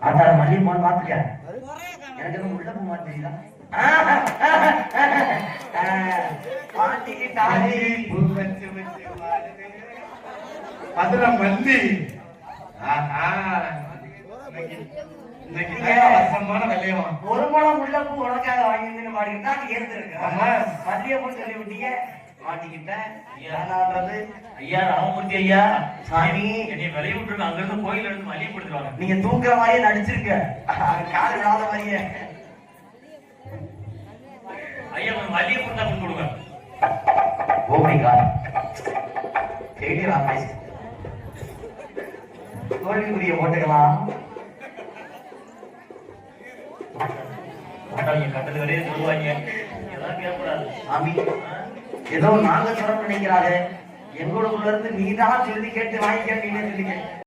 அதால மல்லிகை போன் பாத்துக்க. எனக்கு எதுவும் உள்ள போக மாட்டேங்குதா? அதுல மல்லி வருஷமான விளையமா ஒரு முழம் உள்ள பூ உனக்காக வாங்கி மாட்டிக்கிட்டா ஏத்துருக்கு. மல்லிகை பூ சொல்லி விட்டீங்க மாட்டிக்கிட்டேன். ஐயா ராமமூர்த்தி ஐயா, சாமி என்னை விளைய விட்டுருங்க. அங்க இருந்து கோயில இருந்து மல்லிகை கொடுத்துருவாங்க. நீங்க தூங்குற மாதிரியே நடிச்சிருக்க, கால விடாத மாதிரியே. ஐயா ஒரு மல்லிகை கொடுத்தா கொடுங்க. ஓ மை காட், தேடி ராமேஷ் தோல்விக்குரிய போட்டுக்கலாம். கட்டது வரையே சொல்லுவாங்க, எதாவது கேட்கக்கூடாது. சாமி ஏதோ நாங்க சொல்ல நினைக்கிறாங்க, எங்களோட இருந்து நீதான் சொல்லி கேட்டு வாங்கி கேட்டீங்கன்னு சொல்லிக்க.